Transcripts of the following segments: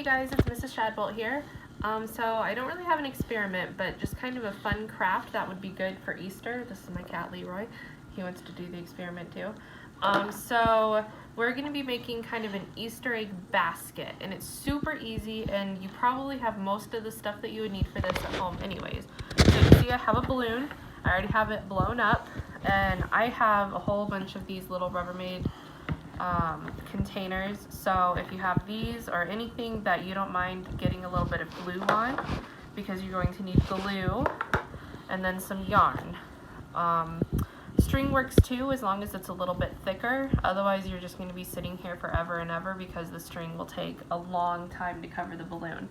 guys, it's Mrs. Shadbolt here. So I don't really have an experiment, but just kind of a fun craft that would be good for Easter. This is my cat Leroy. He wants to do the experiment too. So we're going to be making kind of an Easter egg basket, and it's super easy, and you probably have most of the stuff that you would need for this at home anyways. So you can see I have a balloon. I already have it blown up, and I have a whole bunch of these little Rubbermaid containers. So if you have these or anything that you don't mind getting a little bit of glue on, because you're going to need glue and then some yarn. String works too, as long as it's a little bit thicker. Otherwise you're just going to be sitting here forever and ever because the string will take a long time to cover the balloon.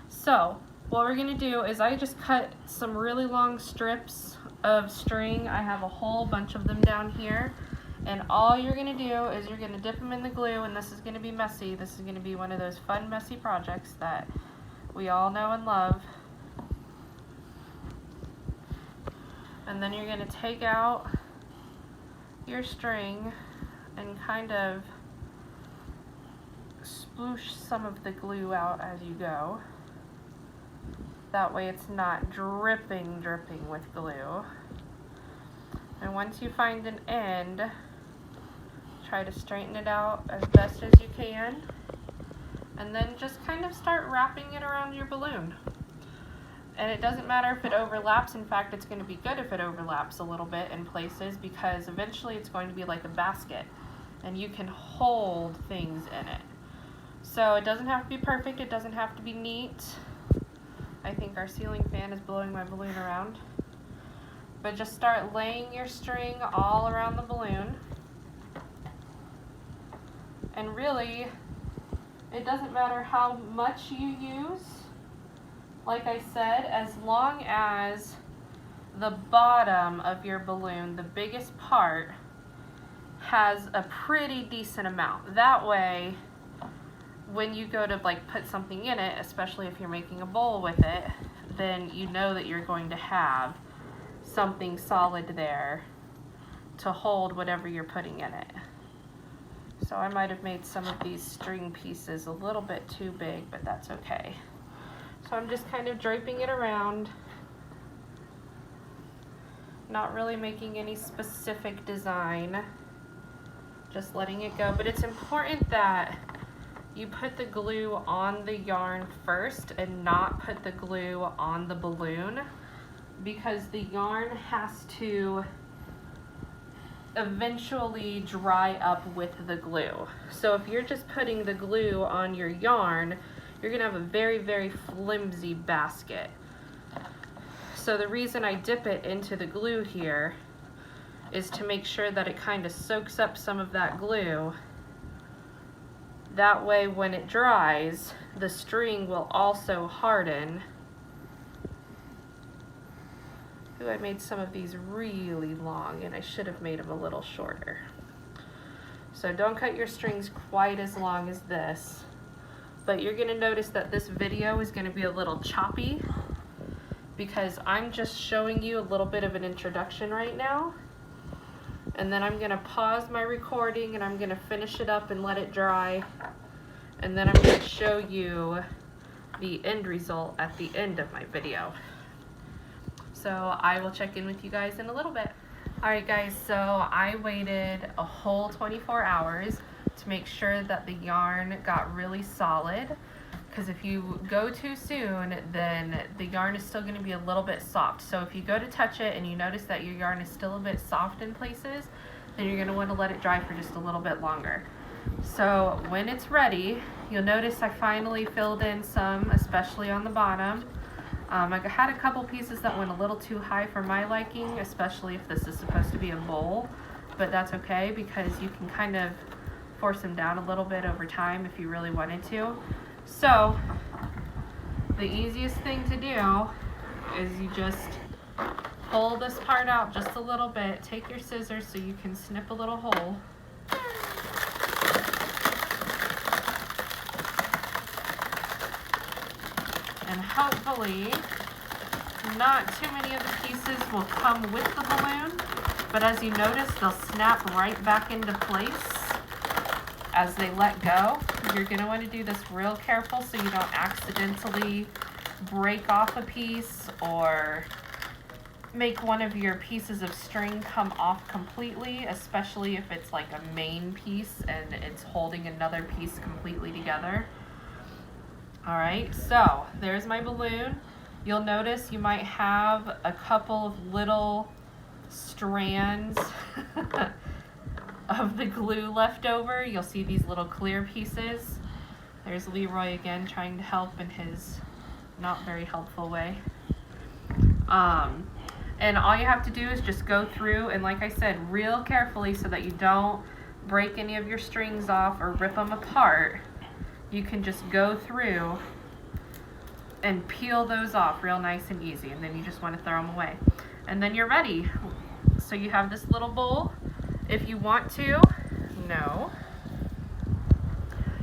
So what we're going to do is I just cut some really long strips of string. I have a whole bunch of them down here. And all you're going to do is you're going to dip them in the glue, and this is going to be messy. This is going to be one of those fun, messy projects that we all know and love. And then you're going to take out your string and kind of sploosh some of the glue out as you go. That way it's not dripping with glue. And once you find an end, try to straighten it out as best as you can, and then just kind of start wrapping it around your balloon. And it doesn't matter if it overlaps. In fact, it's going to be good if it overlaps a little bit in places, because eventually it's going to be like a basket and you can hold things in it. So it doesn't have to be perfect, it doesn't have to be neat. I think our ceiling fan is blowing my balloon around. But just start laying your string all around the balloon. And really, it doesn't matter how much you use. Like I said, as long as the bottom of your balloon, the biggest part, has a pretty decent amount. That way, when you go to put something in it, especially if you're making a bowl with it, then you know that you're going to have something solid there to hold whatever you're putting in it. So I might have made some of these string pieces a little bit too big, but that's okay. So I'm just kind of draping it around, not really making any specific design, just letting it go. But it's important that you put the glue on the yarn first and not put the glue on the balloon, because the yarn has to eventually dry up with the glue. So if you're just putting the glue on your yarn, you're gonna have a very flimsy basket. So the reason I dip it into the glue here is to make sure that it kind of soaks up some of that glue. That way when it dries, the string will also harden. Ooh, I made some of these really long, and I should have made them a little shorter. So don't cut your strings quite as long as this, but you're gonna notice that this video is gonna be a little choppy because I'm just showing you a little bit of an introduction right now, and then I'm gonna pause my recording and I'm gonna finish it up and let it dry, and then I'm gonna show you the end result at the end of my video. So I will check in with you guys in a little bit. Alright guys, so I waited a whole 24 hours to make sure that the yarn got really solid, because if you go too soon, then the yarn is still going to be a little bit soft. So if you go to touch it and you notice that your yarn is still a bit soft in places, then you're going to want to let it dry for just a little bit longer. So when it's ready, you'll notice I finally filled in some, especially on the bottom. I had a couple pieces that went a little too high for my liking, especially if this is supposed to be a bowl, but that's okay because you can kind of force them down a little bit over time if you really wanted to. So the easiest thing to do is you just pull this part out just a little bit, take your scissors so you can snip a little hole. And hopefully not too many of the pieces will come with the balloon, but as you notice, they'll snap right back into place as they let go, you're going to want to do this real careful so you don't accidentally break off a piece or make one of your pieces of string come off completely, especially if it's like a main piece and it's holding another piece completely together. All right, so there's my balloon. You'll notice you might have a couple of little strands of the glue left over. You'll see these little clear pieces. There's Leroy again trying to help in his not very helpful way. And all you have to do is just go through and, like I said, real carefully so that you don't break any of your strings off or rip them apart. You can just go through and peel those off real nice and easy, and then you just want to throw them away. And then you're ready. So you have this little bowl. If you want to,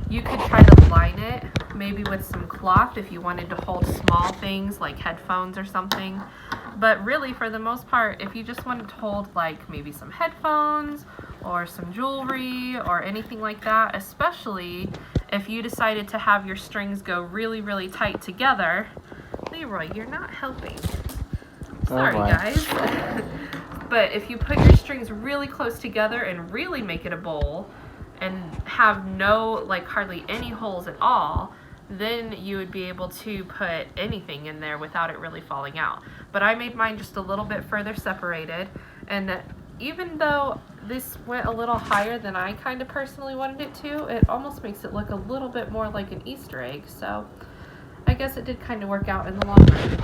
you could try to line it maybe with some cloth if you wanted to hold small things like headphones or something. But really, for the most part, if you just wanted to hold like maybe some headphones or some jewelry or anything like that, especially if you decided to have your strings go really, really tight together. Leroy, you're not helping. Sorry, guys. But if you put your strings really close together and really make it a bowl and have no, like hardly any holes at all, then you would be able to put anything in there without it really falling out. But I made mine just a little bit further separated, and even though this went a little higher than I kind of personally wanted it to, it almost makes it look a little bit more like an Easter egg. So I guess it did kind of work out in the long run.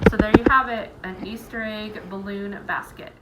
So there you have it, an Easter egg balloon basket.